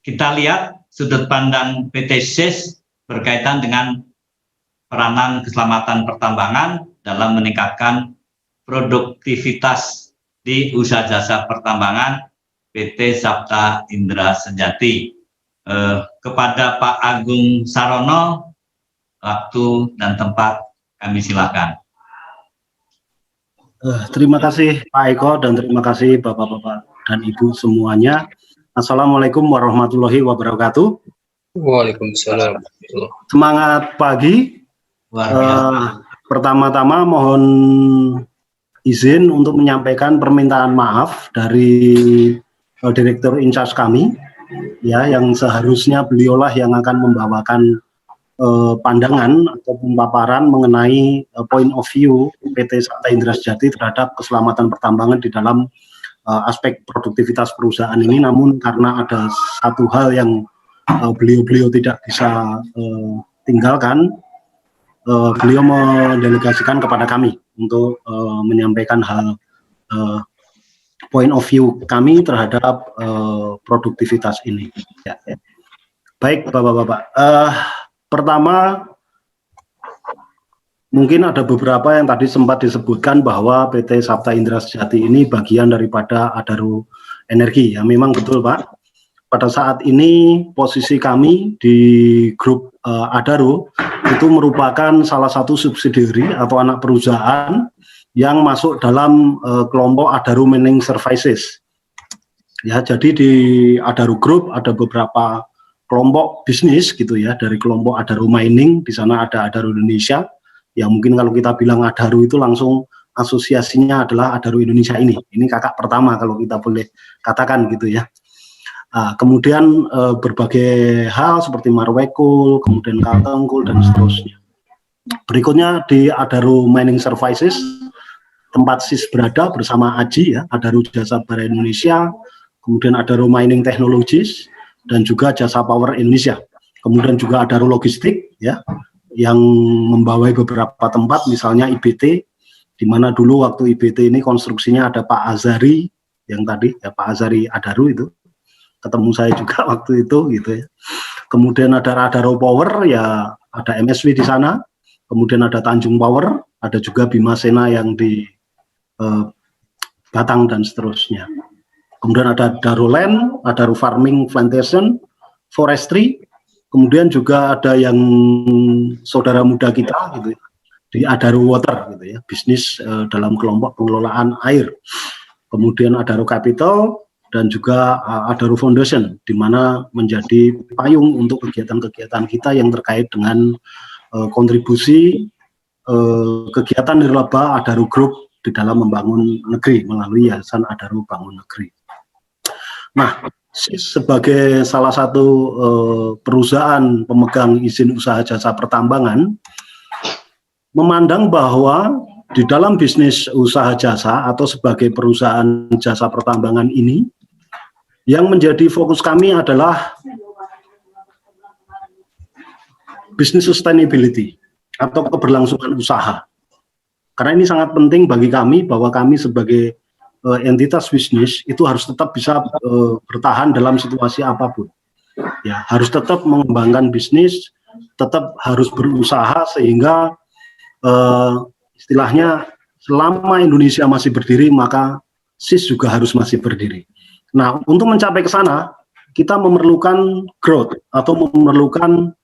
Kita lihat sudut pandang PT SIS berkaitan dengan peranan keselamatan pertambangan dalam meningkatkan produktivitas di usaha jasa pertambangan PT Sabta Indra Sejati. Kepada Pak Agung Sarono, waktu dan tempat kami silakan. Terima kasih Pak Eko dan terima kasih Bapak-Bapak dan Ibu semuanya. Assalamualaikum warahmatullahi wabarakatuh. Waalaikumsalam. Semangat pagi. Pertama-tama mohon izin untuk menyampaikan permintaan maaf dari Direktur in charge kami, ya, yang seharusnya beliaulah yang akan membawakan pandangan atau paparan mengenai point of view PT Sabta Indra Sejati terhadap keselamatan pertambangan di dalam aspek produktivitas perusahaan ini. Namun karena ada satu hal yang beliau tidak bisa tinggalkan, beliau mendelegasikan kepada kami untuk menyampaikan hal point of view kami terhadap produktivitas ini. Ya. Baik Bapak-Bapak, pertama mungkin ada beberapa yang tadi sempat disebutkan bahwa PT Sabta Indra Sejati ini bagian daripada Adaro Energi. Ya memang betul Pak. Pada saat ini posisi kami di grup Adaro itu merupakan salah satu subsidiary atau anak perusahaan yang masuk dalam kelompok Adaro Mining Services. Ya, jadi di Adaro Group ada beberapa kelompok bisnis gitu ya, dari kelompok Adaro Mining, di sana ada Adaro Indonesia, yang mungkin kalau kita bilang Adaro itu langsung asosiasinya adalah Adaro Indonesia ini. Ini kakak pertama kalau kita boleh katakan gitu ya. Kemudian berbagai hal seperti Marwekul, kemudian Kaltengkul dan seterusnya. Berikutnya di Adaro Mining Services, tempat SIS berada bersama AJI ya, Adaro Jasa Bara Indonesia, kemudian Adaro Mining Technologies dan juga Jasa Power Indonesia. Kemudian juga Adaro Logistik ya, yang membawai beberapa tempat, misalnya IBT, di mana dulu waktu IBT ini konstruksinya ada Pak Azari yang tadi ya, Pak Azari Adaro itu ketemu saya juga waktu itu gitu ya. Kemudian ada Adaro Power ya, ada MSW di sana. Kemudian ada Tanjung Power, ada juga Bima Sena yang di Batang dan seterusnya. Kemudian ada Adaro Land, Adaro Farming Plantation, Forestry. Kemudian juga ada yang saudara muda kita gitu ya, di Adaro Water gitu ya, bisnis dalam kelompok pengelolaan air. Kemudian Adaro Capital dan juga Adaro Foundation, di mana menjadi payung untuk kegiatan-kegiatan kita yang terkait dengan kontribusi kegiatan nirlaba Adaro Group di dalam membangun negeri melalui Yayasan Adaro Bangun Negeri. Nah, sebagai salah satu perusahaan pemegang izin usaha jasa pertambangan, memandang bahwa di dalam bisnis usaha jasa atau sebagai perusahaan jasa pertambangan ini, yang menjadi fokus kami adalah business sustainability atau keberlangsungan usaha. Karena ini sangat penting bagi kami bahwa kami sebagai entitas bisnis itu harus tetap bisa bertahan dalam situasi apapun. Ya, harus tetap mengembangkan bisnis, tetap harus berusaha sehingga istilahnya selama Indonesia masih berdiri maka SIS juga harus masih berdiri. Nah, untuk mencapai ke sana kita memerlukan growth atau memerlukan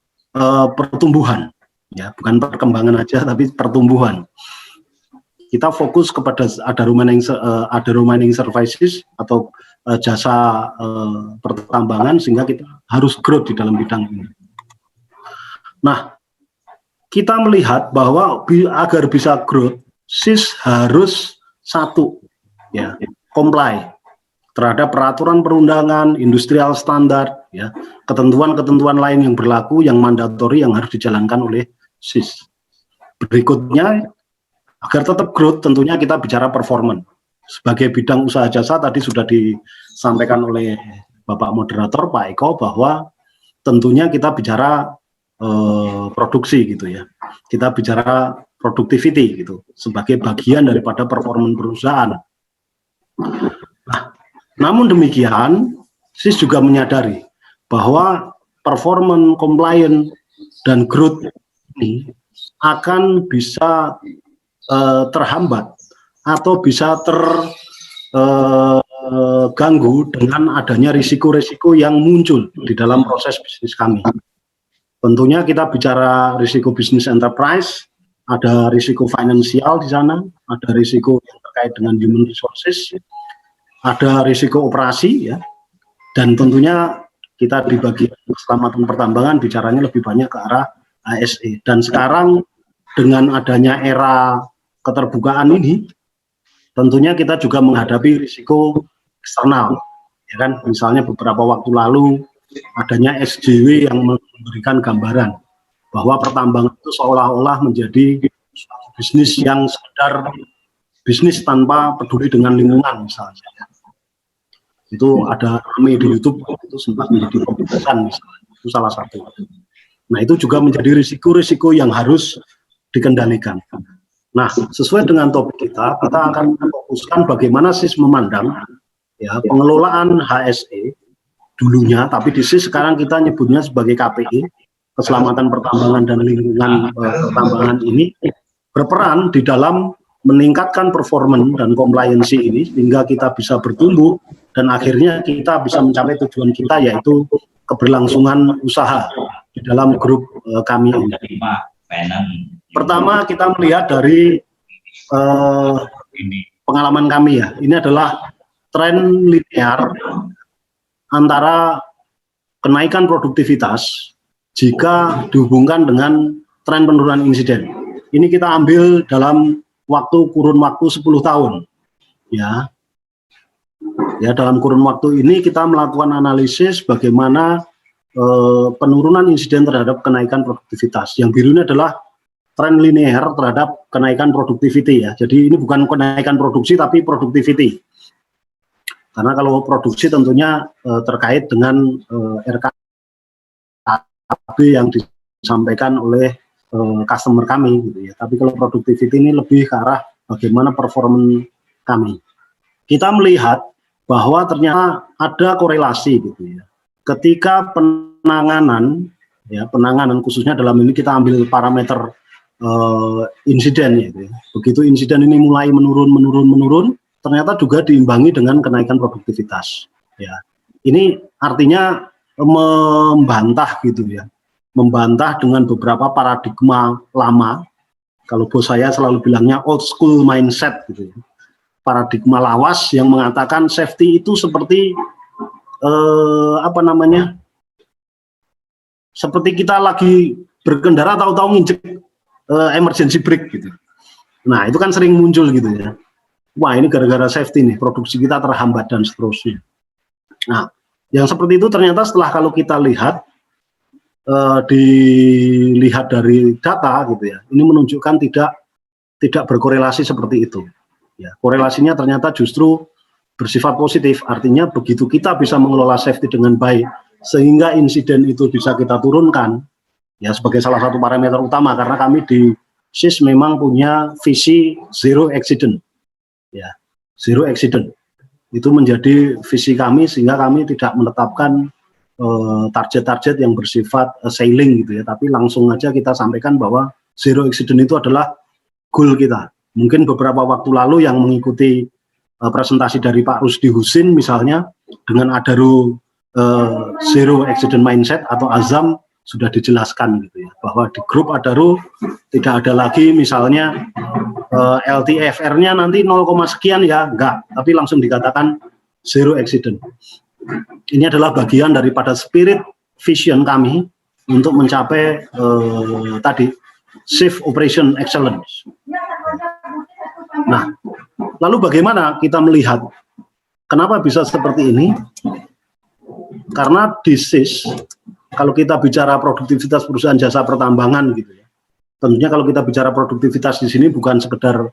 pertumbuhan, ya bukan perkembangan aja tapi pertumbuhan. Kita fokus kepada Adaro Mining Services atau jasa pertambangan sehingga kita harus growth di dalam bidang ini. Nah, kita melihat bahwa agar bisa growth, SIS harus satu, ya, comply terhadap peraturan perundangan, industrial standar, ya, ketentuan-ketentuan lain yang berlaku, yang mandatori yang harus dijalankan oleh SIS. Berikutnya, agar tetap growth, tentunya kita bicara performance. Sebagai bidang usaha jasa tadi sudah disampaikan oleh Bapak Moderator Pak Eko bahwa tentunya kita bicara produksi gitu ya. Kita bicara productivity gitu sebagai bagian daripada performance perusahaan. Nah, namun demikian SIS juga menyadari bahwa performance, compliance, dan growth ini akan bisa terhambat atau bisa terganggu dengan adanya risiko-risiko yang muncul di dalam proses bisnis kami. Tentunya kita bicara risiko bisnis enterprise, ada risiko finansial di sana, ada risiko yang terkait dengan human resources, ada risiko operasi, ya, dan tentunya kita di bagian keselamatan pertambangan bicaranya lebih banyak ke arah ASE. Dan sekarang dengan adanya era keterbukaan ini, tentunya kita juga menghadapi risiko eksternal, ya kan? Misalnya beberapa waktu lalu adanya SJW yang memberikan gambaran bahwa pertambangan itu seolah-olah menjadi bisnis yang sekedar bisnis tanpa peduli dengan lingkungan misalnya. Itu ada rame di YouTube, itu sempat menjadi pembahasan misalnya. Itu salah satu. Nah, itu juga menjadi risiko-risiko yang harus dikendalikan. Nah, sesuai dengan topik kita akan fokuskan bagaimana SIS memandang ya pengelolaan HSE dulunya, tapi di SIS sekarang kita nyebutnya sebagai KPI, keselamatan pertambangan dan lingkungan pertambangan ini berperan di dalam meningkatkan performance dan compliance ini sehingga kita bisa bertumbuh dan akhirnya kita bisa mencapai tujuan kita, yaitu keberlangsungan usaha di dalam grup kami ini. Pertama kita melihat dari pengalaman kami ya, ini adalah tren linear antara kenaikan produktivitas jika dihubungkan dengan tren penurunan insiden. Ini kita ambil dalam kurun waktu 10 tahun. Ya, dalam kurun waktu ini kita melakukan analisis bagaimana penurunan insiden terhadap kenaikan produktivitas. Yang biru ini adalah tren linear terhadap kenaikan productivity ya. Jadi ini bukan kenaikan produksi tapi productivity. Karena kalau produksi tentunya terkait dengan RKAB yang disampaikan oleh customer kami gitu ya. Tapi kalau productivity ini lebih ke arah bagaimana performance kami. Kita melihat bahwa ternyata ada korelasi gitu ya. Ketika penanganan khususnya dalam ini kita ambil parameter insiden gitu ya. Begitu insiden ini mulai menurun, ternyata juga diimbangi dengan kenaikan produktivitas. Ya, ini artinya membantah gitu ya, membantah dengan beberapa paradigma lama. Kalau bos saya selalu bilangnya old school mindset gitu ya. Paradigma lawas yang mengatakan safety itu seperti seperti kita lagi berkendara tahu-tahu nginjek emergency brake gitu. Nah, itu kan sering muncul gitu ya. Wah, ini gara-gara safety nih, produksi kita terhambat dan seterusnya. Nah, yang seperti itu ternyata setelah kalau kita lihat dilihat dari data gitu ya, ini menunjukkan tidak berkorelasi seperti itu. Ya, korelasinya ternyata justru bersifat positif, artinya begitu kita bisa mengelola safety dengan baik, sehingga insiden itu bisa kita turunkan, ya sebagai salah satu parameter utama, karena kami di SIS memang punya visi zero accident, ya zero accident, itu menjadi visi kami, sehingga kami tidak menetapkan target-target yang bersifat sailing gitu ya, tapi langsung aja kita sampaikan bahwa zero accident itu adalah goal kita. Mungkin beberapa waktu lalu yang mengikuti presentasi dari Pak Rusdi Husin misalnya dengan Adaro Zero Accident Mindset atau AZAM sudah dijelaskan gitu ya, bahwa di grup Adaro tidak ada lagi misalnya LTFR-nya nanti 0, sekian ya, enggak, tapi langsung dikatakan zero accident. Ini adalah bagian daripada spirit vision kami untuk mencapai tadi safe operation excellence. Nah, lalu bagaimana kita melihat kenapa bisa seperti ini? Karena di SIS, kalau kita bicara produktivitas perusahaan jasa pertambangan gitu ya, tentunya kalau kita bicara produktivitas di sini bukan sekedar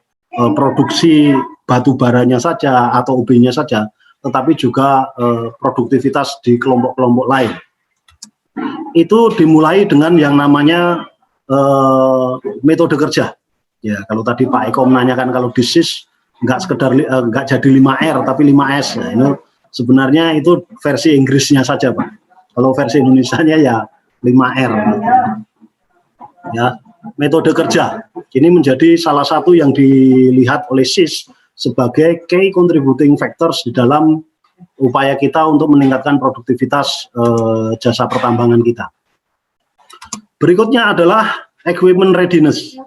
produksi batu baranya saja atau OB-nya saja, tetapi juga produktivitas di kelompok-kelompok lain. Itu dimulai dengan yang namanya metode kerja. Ya, kalau tadi Pak Eko menanyakan kalau di SIS nggak sekedar nggak jadi 5R tapi 5S. Nah, ini Sebenarnya itu versi Inggrisnya saja, Pak. Kalau versi Indonesianya ya 5R. Ya, metode kerja. Ini menjadi salah satu yang dilihat oleh SIS sebagai key contributing factors di dalam upaya kita untuk meningkatkan produktivitas jasa pertambangan kita. Berikutnya adalah equipment readiness.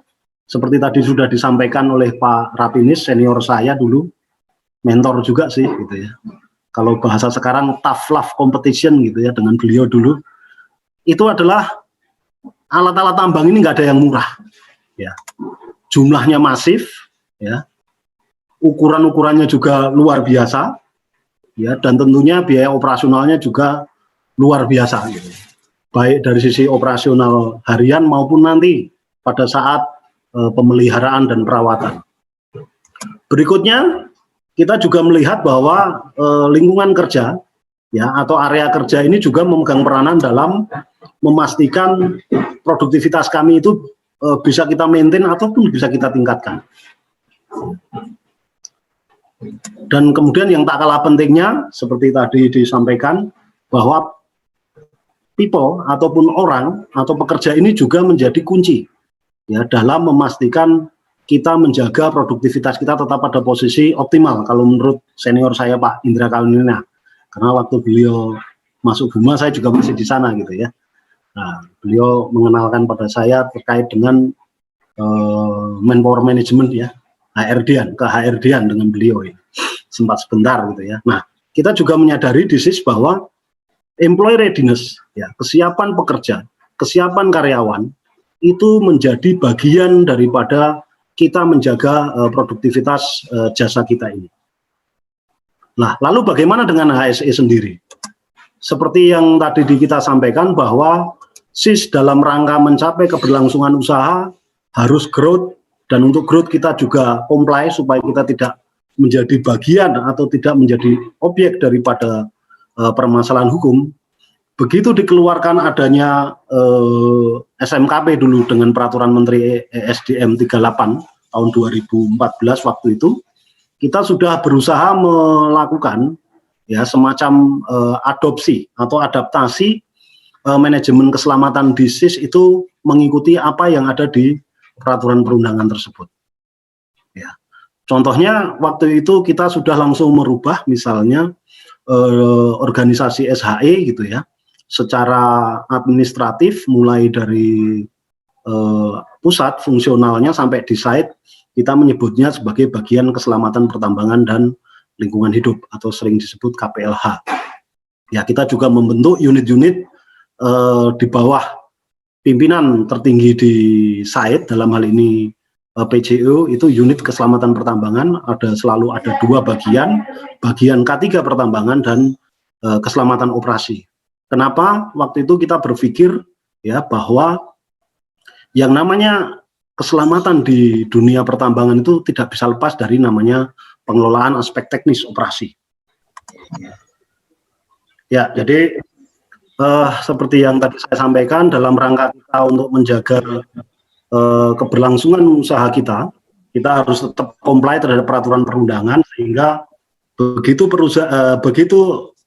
Seperti tadi sudah disampaikan oleh Pak Rapinis, senior saya dulu, mentor juga sih gitu ya. Kalau bahasa sekarang tough love competition gitu ya dengan beliau dulu. Itu adalah alat-alat tambang ini nggak ada yang murah. Ya. Jumlahnya masif, ya. Ukuran-ukurannya juga luar biasa. Ya, dan tentunya biaya operasionalnya juga luar biasa gitu. Baik dari sisi operasional harian maupun nanti pada saat pemeliharaan dan perawatan. Berikutnya kita juga melihat bahwa lingkungan kerja ya atau area kerja ini juga memegang peranan dalam memastikan produktivitas kami itu bisa kita maintain ataupun bisa kita tingkatkan. Dan kemudian yang tak kalah pentingnya seperti tadi disampaikan bahwa people ataupun orang atau pekerja ini juga menjadi kunci ya dalam memastikan kita menjaga produktivitas kita tetap pada posisi optimal kalau menurut senior saya Pak Indra Kalinina, karena waktu beliau masuk Buma saya juga masih di sana gitu ya. Nah, beliau mengenalkan pada saya terkait dengan manpower management ya, HRD-an dengan beliau ya. Sempat sebentar gitu ya. Nah, kita juga menyadari di SIS bahwa employee readiness, ya, kesiapan pekerja, kesiapan karyawan, itu menjadi bagian daripada kita menjaga produktivitas jasa kita ini. Nah, lalu bagaimana dengan HSE sendiri? Seperti yang tadi kita sampaikan bahwa SIS dalam rangka mencapai keberlangsungan usaha harus growth, dan untuk growth kita juga comply supaya kita tidak menjadi bagian atau tidak menjadi objek daripada permasalahan hukum. Begitu dikeluarkan adanya SMKP dulu dengan Peraturan Menteri ESDM 38 tahun 2014 waktu itu, kita sudah berusaha melakukan ya semacam adopsi atau adaptasi manajemen keselamatan di SIS itu mengikuti apa yang ada di peraturan perundangan tersebut. Ya. Contohnya waktu itu kita sudah langsung merubah misalnya organisasi SHE gitu ya, secara administratif mulai dari pusat fungsionalnya sampai di site kita menyebutnya sebagai bagian keselamatan pertambangan dan lingkungan hidup atau sering disebut KPLH. Ya, kita juga membentuk unit-unit di bawah pimpinan tertinggi di site, dalam hal ini PJO itu unit keselamatan pertambangan, selalu ada dua bagian K3 pertambangan dan keselamatan operasi. Kenapa? Waktu itu kita berpikir ya bahwa yang namanya keselamatan di dunia pertambangan itu tidak bisa lepas dari namanya pengelolaan aspek teknis operasi. Ya, jadi seperti yang tadi saya sampaikan, dalam rangka kita untuk menjaga keberlangsungan usaha kita harus tetap comply terhadap peraturan perundangan, sehingga begitu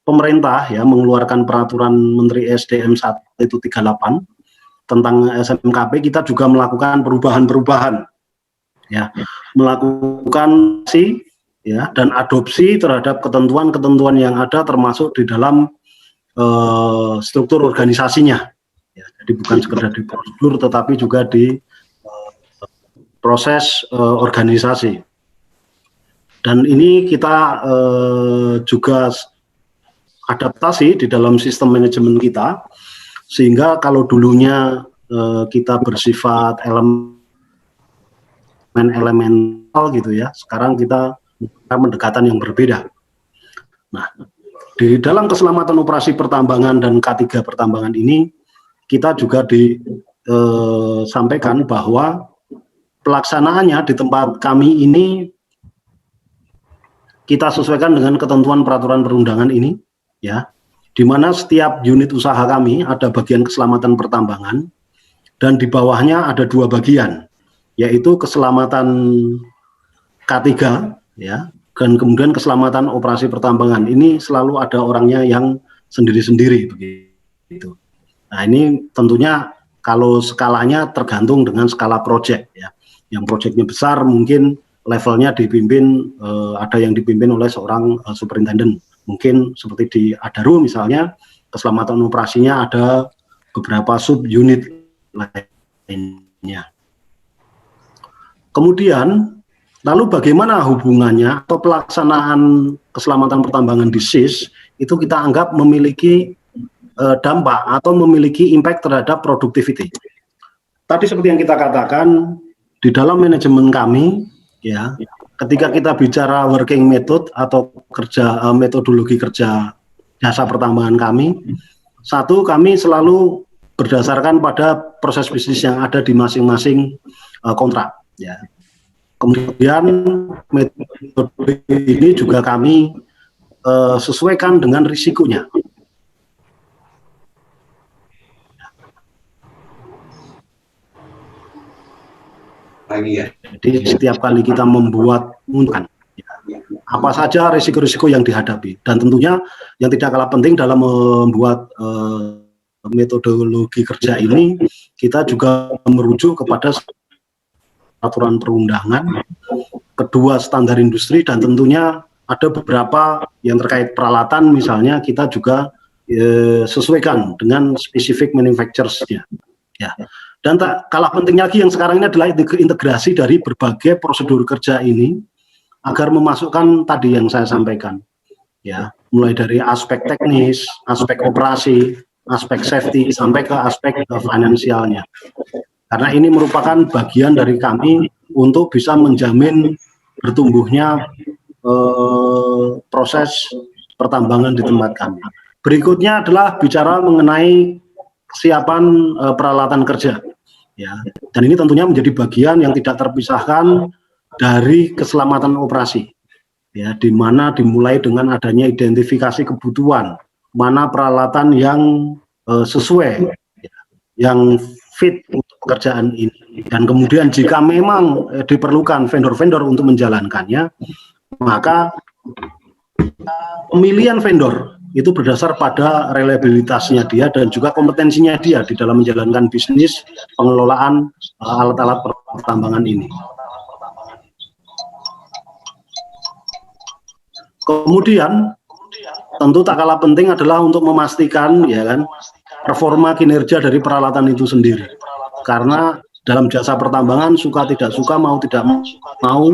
pemerintah ya mengeluarkan Peraturan Menteri SDM 1 itu 38 tentang SMKP, kita juga melakukan perubahan-perubahan ya, melakukan ya dan adopsi terhadap ketentuan-ketentuan yang ada termasuk di dalam struktur organisasinya ya, jadi bukan sekedar di prosedur tetapi juga di proses organisasi. Dan ini kita juga adaptasi di dalam sistem manajemen kita, sehingga kalau dulunya kita bersifat elemental gitu ya, sekarang kita pendekatan yang berbeda. Nah, di dalam keselamatan operasi pertambangan dan K3 pertambangan ini, kita juga disampaikan bahwa pelaksanaannya di tempat kami ini kita sesuaikan dengan ketentuan peraturan perundangan ini, ya, di mana setiap unit usaha kami ada bagian keselamatan pertambangan dan di bawahnya ada dua bagian, yaitu keselamatan K3, ya, dan kemudian keselamatan operasi pertambangan. Ini selalu ada orangnya yang sendiri-sendiri begitu. Nah, ini tentunya kalau skalanya tergantung dengan skala proyek ya. Yang proyeknya besar mungkin levelnya dipimpin ada yang dipimpin oleh seorang superintenden. Mungkin seperti di Adaro misalnya, keselamatan operasinya ada beberapa sub unit lainnya. Kemudian lalu bagaimana hubungannya atau pelaksanaan keselamatan pertambangan di SIS itu kita anggap memiliki dampak atau memiliki impact terhadap productivity. Tadi seperti yang kita katakan di dalam manajemen kami ya, ketika kita bicara working method atau metodologi kerja jasa pertambangan kami, satu kami selalu berdasarkan pada proses bisnis yang ada di masing-masing kontrak ya. Kemudian metode ini juga kami sesuaikan dengan risikonya. Jadi setiap kali kita membuat untukan, apa saja risiko-risiko yang dihadapi, dan tentunya yang tidak kalah penting dalam membuat metodologi kerja ini, kita juga merujuk kepada aturan perundangan, kedua standar industri, dan tentunya ada beberapa yang terkait peralatan, misalnya kita juga sesuaikan dengan spesifik manufacturers-nya. Ya. Dan tak kalah penting lagi yang sekarang ini adalah integrasi dari berbagai prosedur kerja ini agar memasukkan tadi yang saya sampaikan, ya, mulai dari aspek teknis, aspek operasi, aspek safety, sampai ke aspek finansialnya. Karena ini merupakan bagian dari kami untuk bisa menjamin bertumbuhnya proses pertambangan di tempat kami. Berikutnya adalah bicara mengenai kesiapan peralatan kerja, ya. Dan ini tentunya menjadi bagian yang tidak terpisahkan dari keselamatan operasi, ya, di mana dimulai dengan adanya identifikasi kebutuhan, mana peralatan yang sesuai, ya, yang fit untuk pekerjaan ini, dan kemudian jika memang diperlukan vendor-vendor untuk menjalankannya, maka pemilihan vendor itu berdasar pada reliabilitasnya dia dan juga kompetensinya dia di dalam menjalankan bisnis pengelolaan alat-alat pertambangan ini. Kemudian tentu tak kalah penting adalah untuk memastikan, ya kan, performa kinerja dari peralatan itu sendiri. Karena dalam jasa pertambangan suka tidak suka, mau tidak mau,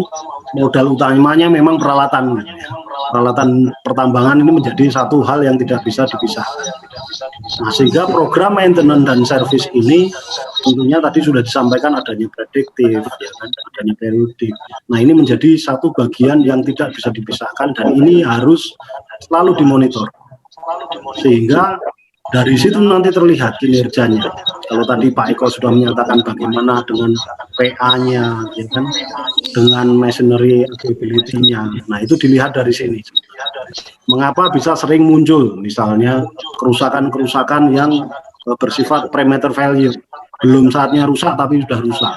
modal utamanya memang peralatan. Peralatan pertambangan ini menjadi satu hal yang tidak bisa dipisahkan. Nah, sehingga program maintenance dan service ini tentunya tadi sudah disampaikan adanya prediktif, ya kan, adanya periodik. Nah, ini menjadi satu bagian yang tidak bisa dipisahkan dan ini harus selalu dimonitor. Sehingga dari situ nanti terlihat kinerjanya. Kalau tadi Pak Eko sudah menyatakan bagaimana dengan PA-nya, ya kan, dengan machinery availability-nya. Nah, itu dilihat dari sini. Mengapa bisa sering muncul, misalnya kerusakan-kerusakan yang bersifat parameter value, belum saatnya rusak tapi sudah rusak.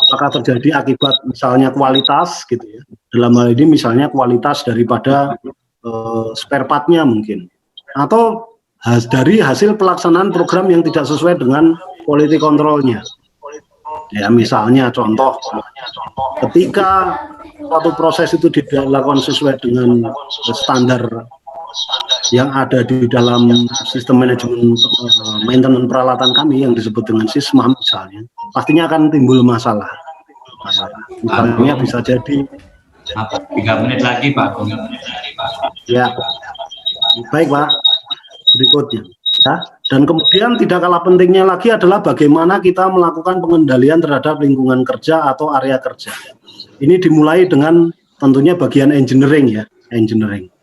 Apakah terjadi akibat misalnya kualitas, gitu ya? Dalam hal ini misalnya kualitas daripada spare part-nya mungkin, atau dari hasil pelaksanaan program yang tidak sesuai dengan quality control-nya. Ya, misalnya contoh, ketika suatu proses itu tidak dilakukan sesuai dengan standar yang ada di dalam sistem manajemen maintenance peralatan kami yang disebut dengan SISMA misalnya, pastinya akan timbul masalah. Misalnya bisa jadi 3 menit lagi, Pak. Ya, baik, Pak. Berikutnya, ya. Dan kemudian tidak kalah pentingnya lagi adalah bagaimana kita melakukan pengendalian terhadap lingkungan kerja atau area kerja. Ini dimulai dengan tentunya bagian engineering, ya, engineering.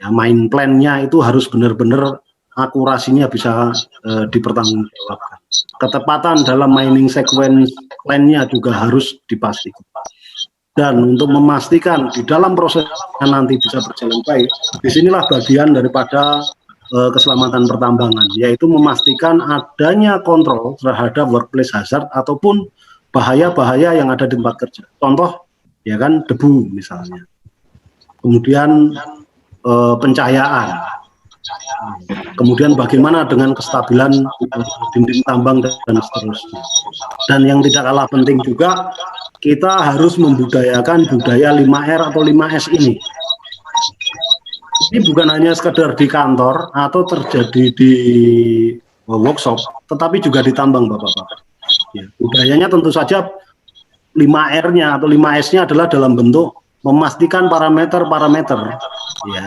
Ya, main plan-nya itu harus benar-benar akurasinya bisa dipertanggungjawabkan. Ketepatan dalam mining sequence plan-nya juga harus dipastikan. Dan untuk memastikan di dalam proses nanti bisa berjalan baik, disinilah bagian daripada keselamatan pertambangan, yaitu memastikan adanya kontrol terhadap workplace hazard ataupun bahaya-bahaya yang ada di tempat kerja. Contoh, ya kan, debu misalnya. kemudian pencahayaan, kemudian bagaimana dengan kestabilan dinding tambang dan seterusnya. Dan yang tidak kalah penting juga, kita harus membudayakan budaya 5R atau 5S ini. Ini bukan hanya sekedar di kantor atau terjadi di workshop, tetapi juga di tambang, Bapak-Bapak. Ya, budayanya tentu saja 5R-nya atau 5S-nya adalah dalam bentuk memastikan parameter-parameter. Ya.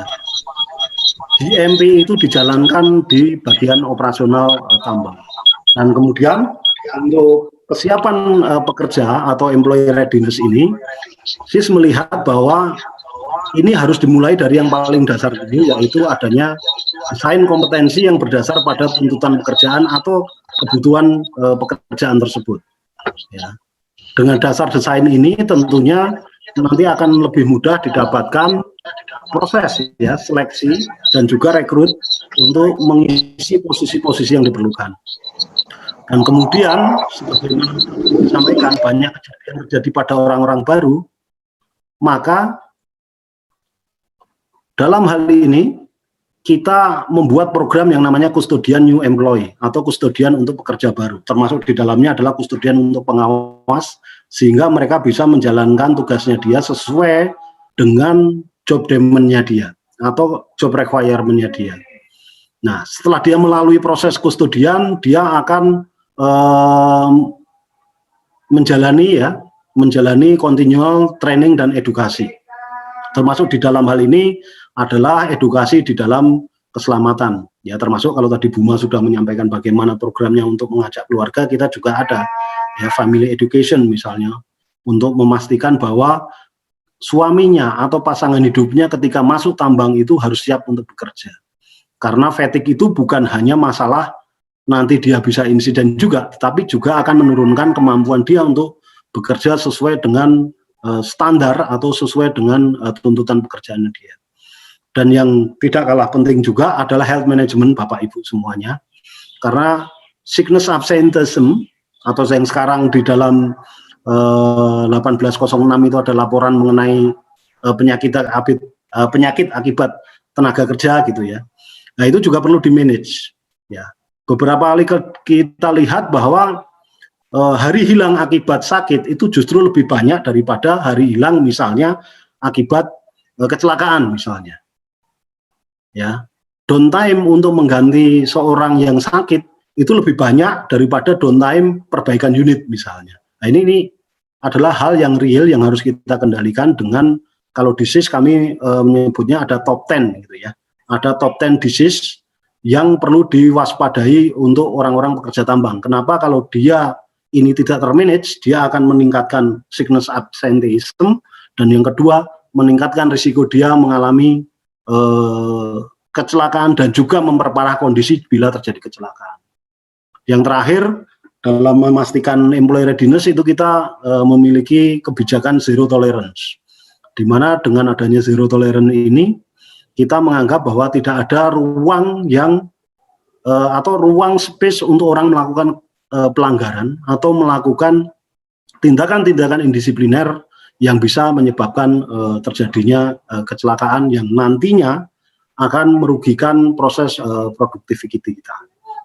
GMP itu dijalankan di bagian operasional tambang. Dan kemudian untuk kesiapan pekerja atau employee readiness ini, SIS melihat bahwa ini harus dimulai dari yang paling dasar ini, yaitu adanya desain kompetensi yang berdasar pada tuntutan pekerjaan atau kebutuhan pekerjaan tersebut. Ya. Dengan dasar desain ini tentunya nanti akan lebih mudah didapatkan proses ya seleksi dan juga rekrut untuk mengisi posisi-posisi yang diperlukan. Dan kemudian seperti yang disampaikan, banyak kejadian terjadi pada orang-orang baru, maka dalam hal ini, kita membuat program yang namanya Custodian New Employee atau Custodian untuk pekerja baru. Termasuk di dalamnya adalah Custodian untuk pengawas, sehingga mereka bisa menjalankan tugasnya dia sesuai dengan job demand-nya dia atau job requirement-nya dia. Nah, setelah dia melalui proses Custodian, dia akan menjalani continual training dan edukasi. Termasuk di dalam hal ini adalah edukasi di dalam keselamatan. Ya, termasuk kalau tadi Buma sudah menyampaikan bagaimana programnya untuk mengajak keluarga, kita juga ada ya family education misalnya untuk memastikan bahwa suaminya atau pasangan hidupnya ketika masuk tambang itu harus siap untuk bekerja. Karena fatigue itu bukan hanya masalah nanti dia bisa insiden juga, tetapi juga akan menurunkan kemampuan dia untuk bekerja sesuai dengan standar atau sesuai dengan tuntutan pekerjaan dia. Dan yang tidak kalah penting juga adalah health management, Bapak Ibu semuanya. Karena sickness absenteeism atau yang sekarang di dalam 1806 itu ada laporan mengenai penyakit akibat tenaga kerja gitu ya. Nah, itu juga perlu di-manage ya. Beberapa kali kita lihat bahwa hari hilang akibat sakit itu justru lebih banyak daripada hari hilang misalnya akibat kecelakaan misalnya. Ya, downtime untuk mengganti seorang yang sakit itu lebih banyak daripada downtime perbaikan unit misalnya. Nah, ini adalah hal yang real yang harus kita kendalikan dengan, kalau disease kami menyebutnya ada top 10 gitu ya. Ada top 10 disease yang perlu diwaspadai untuk orang-orang pekerja tambang. Kenapa? Kalau dia ini tidak termanage, dia akan meningkatkan sickness absenteeism, dan yang kedua meningkatkan risiko dia mengalami kecelakaan dan juga memperparah kondisi bila terjadi kecelakaan. Yang terakhir, dalam memastikan employee readiness itu kita memiliki kebijakan zero tolerance, di mana dengan adanya zero tolerance ini kita menganggap bahwa tidak ada ruang yang atau ruang space untuk orang melakukan pelanggaran atau melakukan tindakan-tindakan indisipliner yang bisa menyebabkan terjadinya kecelakaan yang nantinya akan merugikan proses produktiviti kita.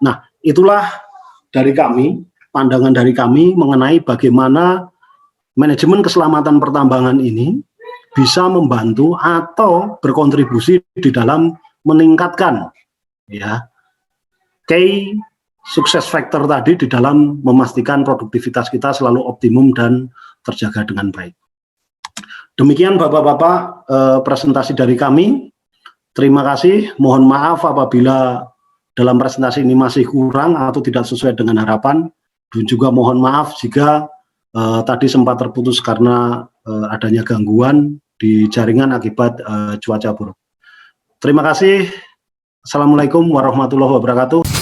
Nah, itulah dari kami, pandangan dari kami mengenai bagaimana manajemen keselamatan pertambangan ini bisa membantu atau berkontribusi di dalam meningkatkan ya key sukses factor tadi di dalam memastikan produktivitas kita selalu optimum dan terjaga dengan baik. Demikian Bapak-Bapak presentasi dari kami. Terima kasih, mohon maaf apabila dalam presentasi ini masih kurang atau tidak sesuai dengan harapan, dan juga mohon maaf jika tadi sempat terputus karena adanya gangguan di jaringan akibat cuaca buruk. Terima kasih. Assalamualaikum warahmatullahi wabarakatuh.